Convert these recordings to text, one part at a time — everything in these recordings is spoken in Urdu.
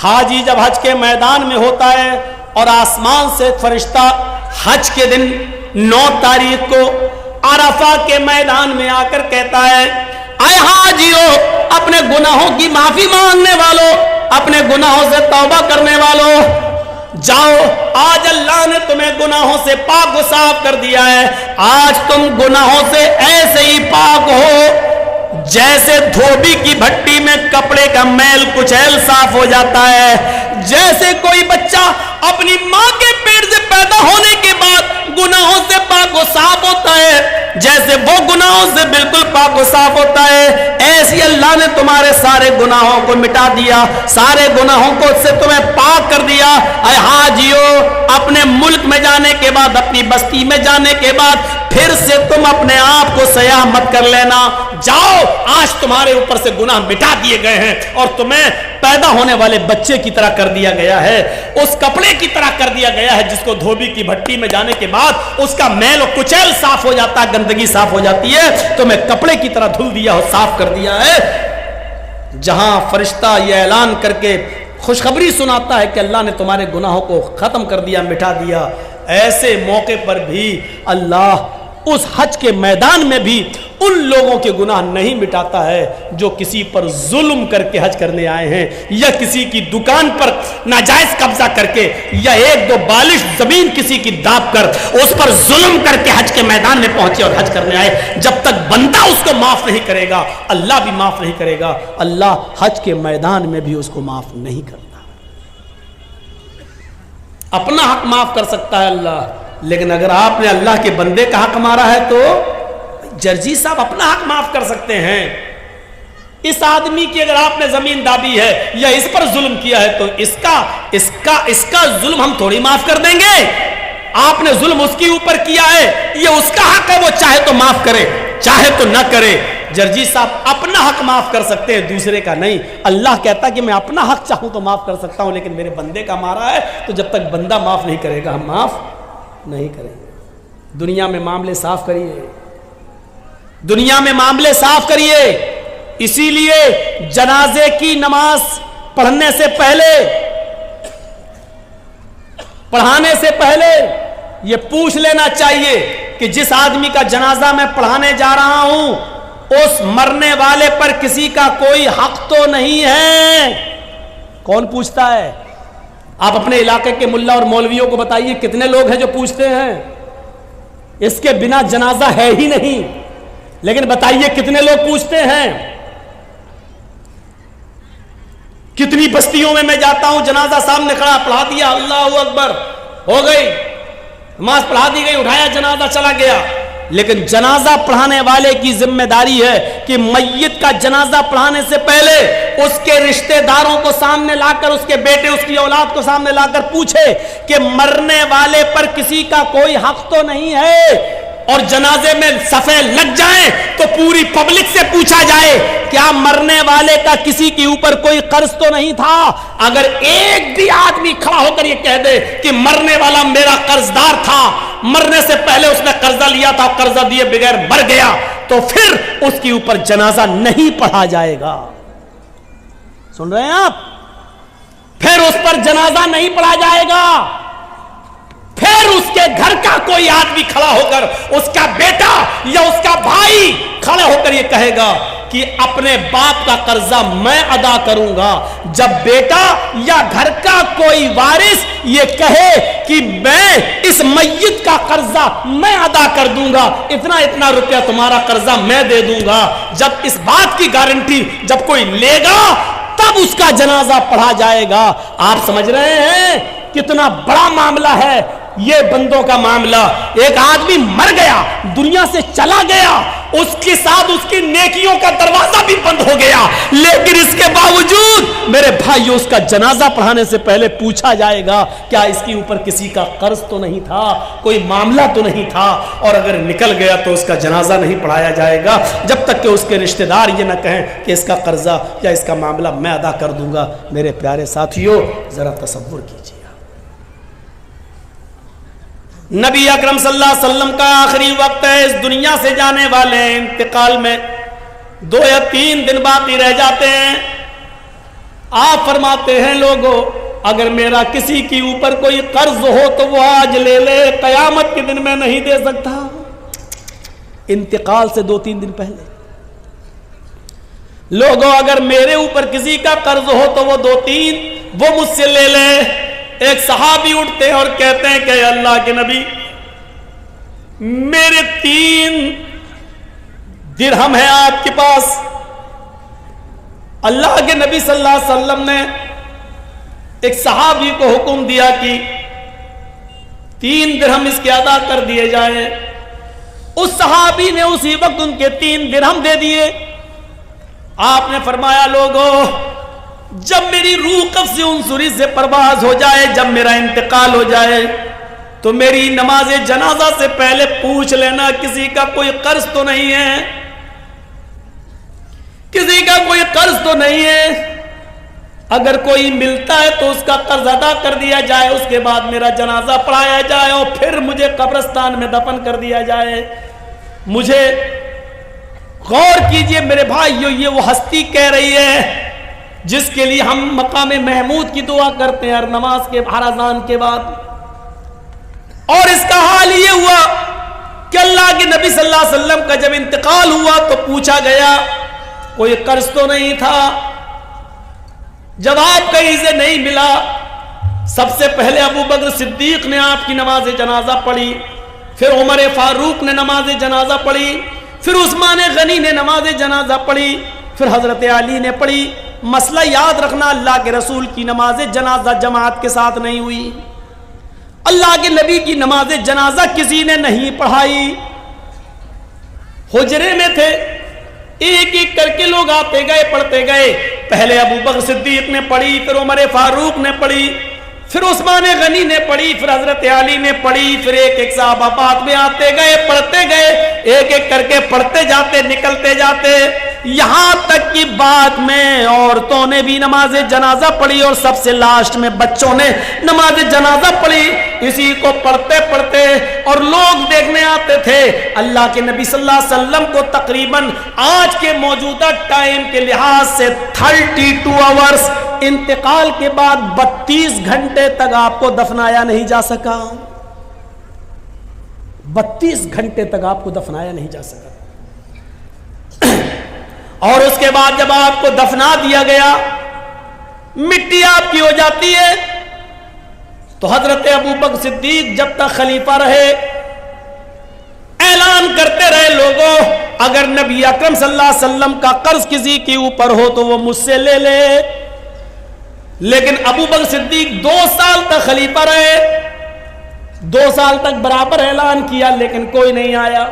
حاجی جب حج کے میدان میں ہوتا ہے اور آسمان سے ایک فرشتہ حج کے دن 9 تاریخ کو عرفہ کے میدان میں آ کر کہتا ہے اے حاجیو، اپنے گناہوں کی معافی مانگنے والوں، اپنے گناہوں سے توبہ کرنے والوں، جاؤ، آج اللہ نے تمہیں گناہوں سے پاک و صاف کر دیا ہے۔ آج تم گناہوں سے ایسے ہی پاک ہو جیسے دھوبی کی بھٹی میں کپڑے کا میل کچیل صاف ہو جاتا ہے، جیسے کوئی بچہ اپنی ماں کے پیٹ سے پیدا ہونے کے بعد گناہوں سے پاک و صاف ہوتا ہے، جیسے وہ گناہوں سے بالکل پاک و صاف ہوتا ہے، ایسی اللہ نے تمہارے سارے گناہوں کو مٹا دیا، سارے گناہوں کو سے تمہیں پاک کر دیا۔ اے حاجیو، اپنے ملک میں جانے کے بعد، اپنی بستی میں جانے کے بعد پھر سے تم اپنے آپ کو سیاح مت کر لینا، جاؤ، آج تمہارے اوپر سے گناہ مٹا دیے گئے ہیں اور تمہیں پیدا ہونے والے بچے کی طرح کر دیا گیا ہے، اس کپڑے کی طرح کر دیا گیا ہے جس کو دھوبی کی بھٹی میں جانے کے بعد اس کا میل و کچیل صاف ہو جاتا ہے، گندگی صاف ہو جاتی ہے، تمہیں کپڑے کی طرح دھل دیا اور صاف کر دیا ہے۔ جہاں فرشتہ یہ اعلان کر کے خوشخبری سناتا ہے کہ اللہ نے تمہارے گناہوں کو ختم کر دیا، مٹا دیا، ایسے موقع پر بھی اللہ اس حج کے میدان میں بھی ان لوگوں کے گناہ نہیں مٹاتا ہے جو کسی پر ظلم کر کے حج کرنے آئے ہیں، یا کسی کی دکان پر ناجائز قبضہ کر کے، یا 1-2 بالش زمین کسی کی داب کر اس پر ظلم کر کے حج کے میدان میں پہنچے اور حج کرنے آئے۔ جب تک بندہ اس کو معاف نہیں کرے گا، اللہ بھی معاف نہیں کرے گا۔ اللہ حج کے میدان میں بھی اس کو معاف نہیں کرتا۔ اپنا حق معاف کر سکتا ہے اللہ، لیکن اگر آپ نے اللہ کے بندے کا حق مارا ہے تو جرجی صاحب اپنا حق معاف کر سکتے ہیں۔ اس آدمی کی اگر آپ نے زمین دابی ہے یا اس پر ظلم کیا ہے تو اس کا ظلم ہم تھوڑی معاف کر دیں گے۔ آپ نے ظلم اس کے اوپر کیا ہے، یہ اس کا حق ہے، وہ چاہے تو معاف کرے چاہے تو نہ کرے۔ جرجی صاحب اپنا حق معاف کر سکتے ہیں، دوسرے کا نہیں۔ اللہ کہتا کہ میں اپنا حق چاہوں تو معاف کر سکتا ہوں، لیکن میرے بندے کا مارا ہے تو جب تک بندہ معاف نہیں کرے گا ہم معاف نہیں کریں گے۔ دنیا میں معاملے صاف کریے، دنیا میں معاملے صاف کریے۔ اسی لیے جنازے کی نماز پڑھنے سے پہلے، پڑھانے سے پہلے یہ پوچھ لینا چاہیے کہ جس آدمی کا جنازہ میں پڑھانے جا رہا ہوں اس مرنے والے پر کسی کا کوئی حق تو نہیں ہے۔ کون پوچھتا ہے؟ آپ اپنے علاقے کے ملا اور مولویوں کو بتائیے کتنے لوگ ہیں جو پوچھتے ہیں؟ اس کے بنا جنازہ ہے ہی نہیں، لیکن بتائیے کتنے لوگ پوچھتے ہیں؟ کتنی بستیوں میں جاتا ہوں، جنازہ سامنے کھڑا، پڑھا دیا، اللہ اکبر، ہو گئی نماز، پڑھا دی گئی، اٹھایا جنازہ، چلا گیا۔ لیکن جنازہ پڑھانے والے کی ذمہ داری ہے کہ میت کا جنازہ پڑھانے سے پہلے اس کے رشتہ داروں کو سامنے لا کر، اس کے بیٹے، اس کی اولاد کو سامنے لا کر پوچھے کہ مرنے والے پر کسی کا کوئی حق تو نہیں ہے، اور جنازے میں صفیں لگ جائیں تو پوری پبلک سے پوچھا جائے کیا مرنے والے کا کسی کے اوپر کوئی قرض تو نہیں تھا۔ اگر ایک بھی آدمی کھڑا ہو کر یہ کہہ دے کہ مرنے والا میرا قرضدار تھا، مرنے سے پہلے اس نے قرضہ لیا تھا، قرضہ دیے بغیر مر گیا، تو پھر اس کے اوپر جنازہ نہیں پڑھا جائے گا۔ سن رہے ہیں آپ؟ پھر اس پر جنازہ نہیں پڑھا جائے گا۔ پھر اس کے گھر کا کوئی آدمی کھڑا ہو کر، اس کا بیٹا یا اس کا بھائی کھڑا ہو کر یہ کہے گا کہ اپنے باپ کا قرضہ میں ادا کروں گا۔ جب بیٹا یا گھر کا کوئی وارث یہ کہے کہ میں اس میت کا قرضہ میں ادا کر دوں گا، اتنا روپیہ تمہارا قرضہ میں دے دوں گا، جب اس بات کی گارنٹی جب کوئی لے گا تب اس کا جنازہ پڑھا جائے گا۔ آپ سمجھ رہے ہیں کتنا بڑا معاملہ ہے یہ بندوں کا معاملہ۔ ایک آدمی مر گیا، دنیا سے چلا گیا، اس کے ساتھ اس کی نیکیوں کا دروازہ بھی بند ہو گیا، لیکن اس کے باوجود میرے بھائیو اس کا جنازہ پڑھانے سے پہلے پوچھا جائے گا کیا اس کے اوپر کسی کا قرض تو نہیں تھا، کوئی معاملہ تو نہیں تھا، اور اگر نکل گیا تو اس کا جنازہ نہیں پڑھایا جائے گا جب تک کہ اس کے رشتہ دار یہ نہ کہیں کہ اس کا قرضہ یا اس کا معاملہ میں ادا کر دوں گا۔ میرے پیارے ساتھیو ذرا تصور کیجیے، نبی اکرم صلی اللہ علیہ وسلم کا آخری وقت ہے، اس دنیا سے جانے والے ہیں، انتقال میں 2 یا 3 دن باقی رہ جاتے ہیں۔ آپ فرماتے ہیں لوگوں اگر میرا کسی کے اوپر کوئی قرض ہو تو وہ آج لے لے، قیامت کے دن میں نہیں دے سکتا۔ انتقال سے 2-3 دن پہلے لوگوں اگر میرے اوپر کسی کا قرض ہو تو وہ 2-3 وہ مجھ سے لے لے۔ ایک صحابی اٹھتے ہیں اور کہتے ہیں کہ اللہ کے نبی میرے 3 درہم ہیں آپ کے پاس۔ اللہ کے نبی صلی اللہ علیہ وسلم نے ایک صحابی کو حکم دیا کہ 3 درہم اس کے ادا کر دیے جائیں۔ اس صحابی نے اسی وقت ان کے 3 درہم دے دیے۔ آپ نے فرمایا لوگوں جب میری روح قبض عنصری سے پرواز ہو جائے، جب میرا انتقال ہو جائے تو میری نماز جنازہ سے پہلے پوچھ لینا کسی کا کوئی قرض تو نہیں ہے، کسی کا کوئی قرض تو نہیں ہے۔ اگر کوئی ملتا ہے تو اس کا قرض ادا کر دیا جائے، اس کے بعد میرا جنازہ پڑھایا جائے اور پھر مجھے قبرستان میں دفن کر دیا جائے۔ مجھے غور کیجئے میرے بھائیو، یہ وہ ہستی کہہ رہی ہے جس کے لیے ہم مقام محمود کی دعا کرتے ہیں ہر نماز کے، ہر اذان کے بعد۔ اور اس کا حال یہ ہوا کہ اللہ کے نبی صلی اللہ علیہ وسلم کا جب انتقال ہوا تو پوچھا گیا کوئی قرض تو نہیں تھا؟ جواب کہیں سے نہیں ملا۔ سب سے پہلے ابو بکر صدیق نے آپ کی نماز جنازہ پڑھی، پھر عمر فاروق نے نماز جنازہ پڑھی، پھر عثمان غنی نے نماز جنازہ پڑھی، پھر حضرت علی نے پڑھی۔ مسئلہ یاد رکھنا اللہ کے رسول کی نماز جنازہ جماعت کے ساتھ نہیں ہوئی، اللہ کے نبی کی نماز جنازہ کسی نے نہیں پڑھائی۔ حجرے میں تھے، ایک ایک کر کے لوگ آتے گئے پڑھتے گئے۔ پہلے ابو بکر صدیق نے پڑھی، پھر عمر فاروق نے پڑھی، پھر عثمان غنی نے پڑھی، پھر حضرت علی نے پڑھی، پھر ایک ایک صحابہ بعد میں آتے گئے پڑھتے گئے، ایک ایک کر کے پڑھتے جاتے نکلتے جاتے، یہاں تک کہ بعد میں عورتوں نے بھی نماز جنازہ پڑھی اور سب سے لاسٹ میں بچوں نے نماز جنازہ پڑھی۔ اسی کو پڑھتے پڑھتے اور لوگ دیکھنے آتے تھے۔ اللہ کے نبی صلی اللہ علیہ وسلم کو تقریباً آج کے موجودہ ٹائم کے لحاظ سے 32 آورز انتقال کے بعد 32 گھنٹے تک آپ کو دفنایا نہیں جا سکا۔ 32 گھنٹے تک آپ کو دفنایا نہیں جا سکا۔ اور اس کے بعد جب آپ کو دفنا دیا گیا، مٹی آپ کی ہو جاتی ہے، تو حضرت ابو بکر صدیق جب تک خلیفہ رہے اعلان کرتے رہے لوگوں اگر نبی اکرم صلی اللہ علیہ وسلم کا قرض کسی کے اوپر ہو تو وہ مجھ سے لے لے۔ لیکن ابو بکر صدیق 2 سال تک خلیفہ رہے، 2 سال تک برابر اعلان کیا لیکن کوئی نہیں آیا۔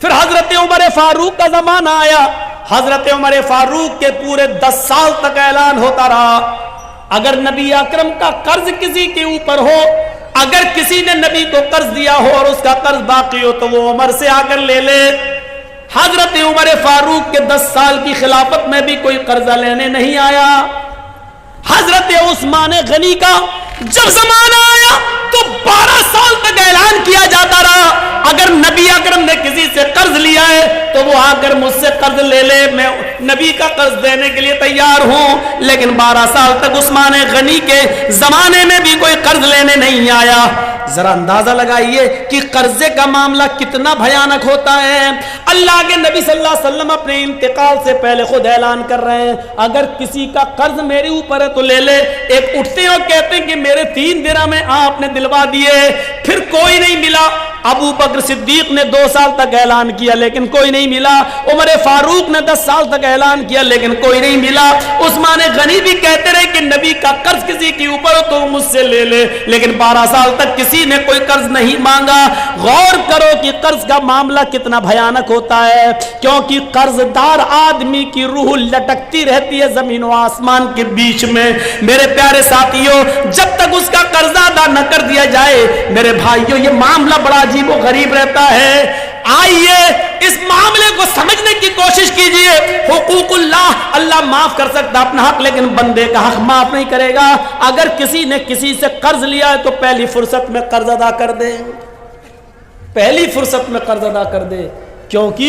پھر حضرت عمر فاروق کا زمانہ آیا، حضرت عمر فاروق کے پورے 10 سال تک اعلان ہوتا رہا اگر نبی اکرم کا قرض کسی کے اوپر ہو، اگر کسی نے نبی کو قرض دیا ہو اور اس کا قرض باقی ہو تو وہ عمر سے آ کر لے لے۔ حضرت عمر فاروق کے 10 سال کی خلافت میں بھی کوئی قرضہ لینے نہیں آیا۔ حضرت عثمان غنی کا جب زمانہ آیا تو 12 سال تک اعلان کیا جاتا رہا اگر نبی اکرم نے کسی سے قرض لیا ہے تو وہ آ کر مجھ سے قرض لے لے، میں نبی کا قرض دینے کے لیے تیار ہوں۔ لیکن 12 سال تک عثمان غنی کے زمانے میں بھی کوئی قرض لینے نہیں آیا۔ ذرا اندازہ لگائیے کہ قرضے کا معاملہ کتنا بھیانک ہوتا ہے۔ اللہ کے نبی صلی اللہ علیہ وسلم اپنے انتقال سے پہلے خود اعلان کر رہے ہیں اگر کسی کا قرض میرے اوپر ہے تو لے لے۔ ایک اٹھتے ہیں اور کہتے ہیں کہ میرے 3 درہم میں آپ نے دلوا دیے، پھر کوئی نہیں ملا۔ ابو بکر صدیق نے 2 سال تک اعلان کیا لیکن کوئی نہیں ملا۔ عمر فاروق نے 10 سال تک اعلان کیا لیکن کوئی نہیں ملا۔ عثمان غنی بھی کہتے رہے کہ نبی کا قرض کسی کے اوپر ہو تو مجھ سے لے لے، لیکن 12 سال تک کسی نے کوئی قرض نہیں مانگا۔ غور کرو کہ قرض کا معاملہ کتنا بھیانک ہوتا ہے، کیونکہ قرض دار آدمی کی روح لٹکتی رہتی ہے زمین و آسمان کے بیچ میں۔ میرے پیارے ساتھیوں، جب تک اس کا قرض ادا نہ کر دیا جائے میرے بھائیوں یہ معاملہ بڑا عجیب و غریب رہتا ہے۔ آئیے اس معاملے کو سمجھنے کی کوشش کیجئے۔ حقوق اللہ، اللہ معاف کر سکتا اپنا حق لیکن بندے کا حق معاف نہیں کرے گا۔ اگر کسی نے کسی سے قرض لیا ہے تو پہلی فرصت میں قرض ادا کر دے، پہلی فرصت میں قرض ادا کر دے، کیونکہ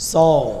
100।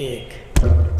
1,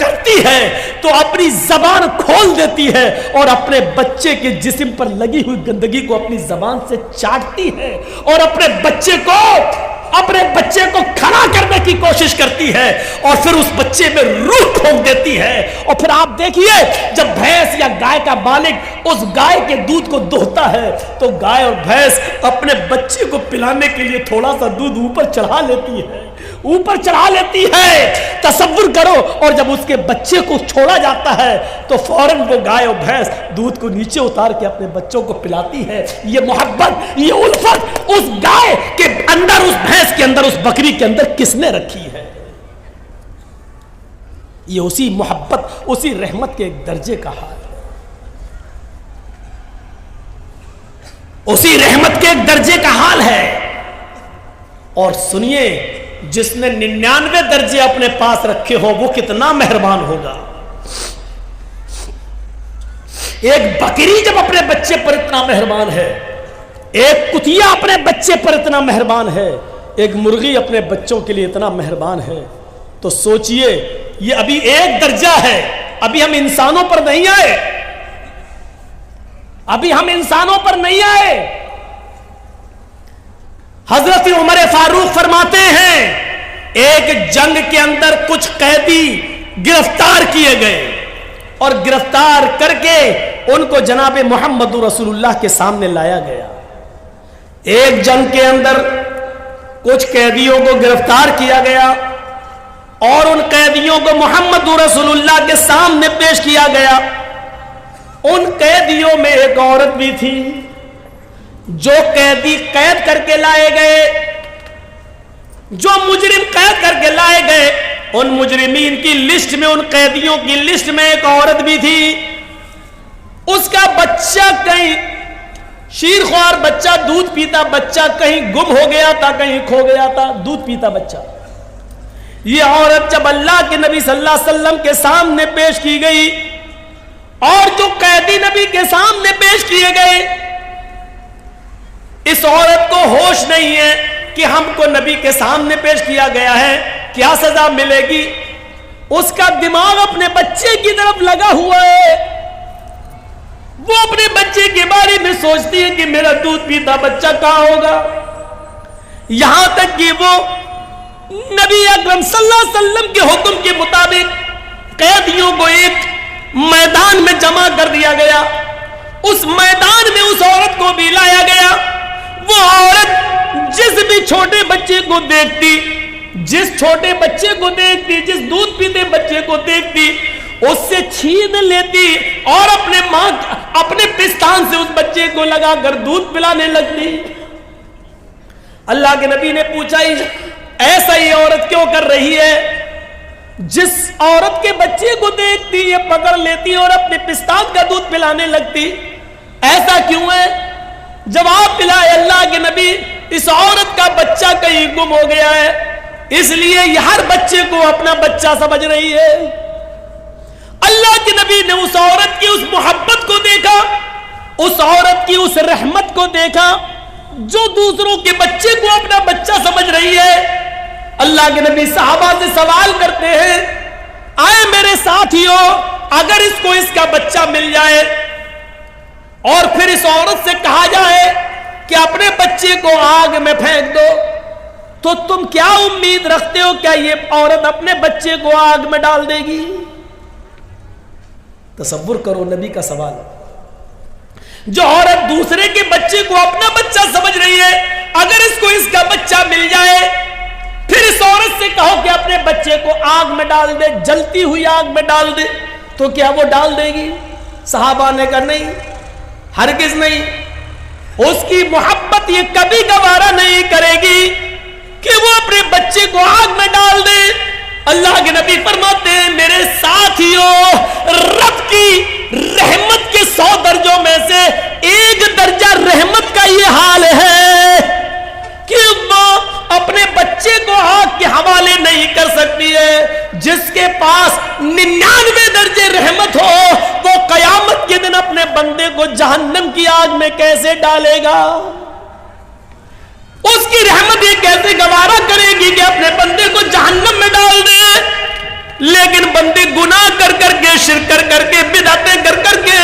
کرتی ہے تو اپنی زبان کھول دیتی ہے اور اپنے بچے کے جسم پر لگی ہوئی گندگی کو اپنی زبان سے چاٹتی ہے اور اپنے بچے کو کھڑا کرنے کی کوشش کرتی ہے اور پھر اس بچے میں روح پھونک دیتی ہے. اور پھر آپ دیکھیے جب بھینس یا گائے کا بالغ اس گائے کے دودھ کو دوہتا ہے تو گائے اور بھینس اپنے بچے کو پلانے کے لیے تھوڑا سا دودھ اوپر چڑھا لیتی ہے. تصور کرو. اور جب اس کے بچے کو چھوڑا جاتا ہے تو فوراً وہ گائے اور بھینس دودھ کو نیچے اتار کے اپنے بچوں کو پلاتی ہے. یہ محبت, یہ الفت اس گائے کے اندر, اس بھینس کے اندر, اس بکری کے اندر کس نے رکھی ہے؟ یہ اسی محبت, اسی رحمت کے ایک درجے کا حال ہے. اسی رحمت کے ایک درجے کا حال ہے. اور سنیے, جس نے 99 درجے اپنے پاس رکھے ہو وہ کتنا مہربان ہوگا. ایک بکری جب اپنے بچے پر اتنا مہربان ہے, ایک کتیا اپنے بچے پر اتنا مہربان ہے, ایک مرغی اپنے بچوں کے لیے اتنا مہربان ہے, تو سوچئے یہ ابھی ایک درجہ ہے. ابھی ہم انسانوں پر نہیں آئے. حضرت عمر فاروق فرماتے ہیں ایک جنگ کے اندر کچھ قیدی گرفتار کیے گئے اور گرفتار کر کے ان کو جناب محمد رسول اللہ کے سامنے لایا گیا. ایک جنگ کے اندر کچھ قیدیوں کو گرفتار کیا گیا اور ان قیدیوں کو محمد رسول اللہ کے سامنے پیش کیا گیا. ان قیدیوں میں ایک عورت بھی تھی. جو قیدی قید کر کے لائے گئے, جو مجرم قید کر کے لائے گئے, ان مجرمین کی لسٹ میں, ان قیدیوں کی لسٹ میں ایک عورت بھی تھی. اس کا بچہ کہیں, شیرخوار بچہ, دودھ پیتا بچہ کہیں گم ہو گیا تھا, کہیں کھو گیا تھا, دودھ پیتا بچہ. یہ عورت جب اللہ کے نبی صلی اللہ علیہ وسلم کے سامنے پیش کی گئی اور جو قیدی نبی کے سامنے پیش کیے گئے, اس عورت کو ہوش نہیں ہے کہ ہم کو نبی کے سامنے پیش کیا گیا ہے, کیا سزا ملے گی. اس کا دماغ اپنے بچے کی طرف لگا ہوا ہے. وہ اپنے بچے کے بارے میں سوچتی ہے کہ میرا دودھ پیتا بچہ کہاں ہوگا. یہاں تک کہ وہ نبی اکرم صلی اللہ علیہ وسلم کے حکم کے مطابق قیدیوں کو ایک میدان میں جمع کر دیا گیا. اس میدان میں اس عورت کو بھی لایا گیا. وہ عورت جس بھی چھوٹے بچے کو دیکھتی, جس چھوٹے بچے کو دیکھتی, جس دودھ پیتے بچے کو دیکھتی, اس سے چھین لیتی اور اپنے پستان سے اس بچے کو لگا کر دودھ پلانے لگتی. اللہ کے نبی نے پوچھا ایسا یہ عورت کیوں کر رہی ہے؟ جس عورت کے بچے کو دیکھتی یہ پکڑ لیتی اور اپنے پستان کا دودھ پلانے لگتی. ایسا کیوں ہے؟ جواب ملا اللہ کے نبی, اس عورت کا بچہ کہیں گم ہو گیا ہے, اس لیے یہ ہر بچے کو اپنا بچہ سمجھ رہی ہے. اللہ کے نبی نے اس عورت کی اس محبت کو دیکھا, اس عورت کی اس رحمت کو دیکھا جو دوسروں کے بچے کو اپنا بچہ سمجھ رہی ہے. اللہ کے نبی صحابہ سے سوال کرتے ہیں, آئے میرے ساتھیوں, اگر اس کو اس کا بچہ مل جائے اور پھر اس عورت سے کہا جائے کہ اپنے بچے کو آگ میں پھینک دو, تو تم کیا امید رکھتے ہو, کیا یہ عورت اپنے بچے کو آگ میں ڈال دے گی؟ تصور کرو نبی کا سوال. جو عورت دوسرے کے بچے کو اپنا بچہ سمجھ رہی ہے, اگر اس کو اس کا بچہ مل جائے پھر اس عورت سے کہو کہ اپنے بچے کو آگ میں ڈال دے, جلتی ہوئی آگ میں ڈال دے, تو کیا وہ ڈال دے گی؟ صحابہ نے کہا نہیں, ہرگز نہیں. اس کی محبت یہ کبھی گوارا نہیں کرے گی کہ وہ اپنے بچے کو آگ میں ڈال دے. اللہ کے نبی فرماتے ہیں میرے ساتھیوں, رب کی رحمت کے 100 درجوں میں سے ایک درجہ رحمت کا یہ حال ہے کہ وہ اپنے بچے کو آگ کے حوالے نہیں کر سکتی ہے. جس کے پاس 99 درجے رحمت ہو وہ قیامت کے دن اپنے بندے کو جہنم کی آگ میں کیسے ڈالے گا؟ اس کی رحمت یہ کیسے گوارا کرے گی کہ اپنے بندے کو جہنم میں ڈال دے؟ لیکن بندے گناہ کر کر کے، شرک کر کر کے، بدعتیں کر کر کے،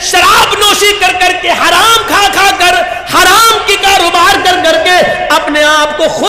شراب نوشی کر کر کے، حرام کھا کھا کر، حرام کی کاروبار کر کر کے اپنے آپ کو خود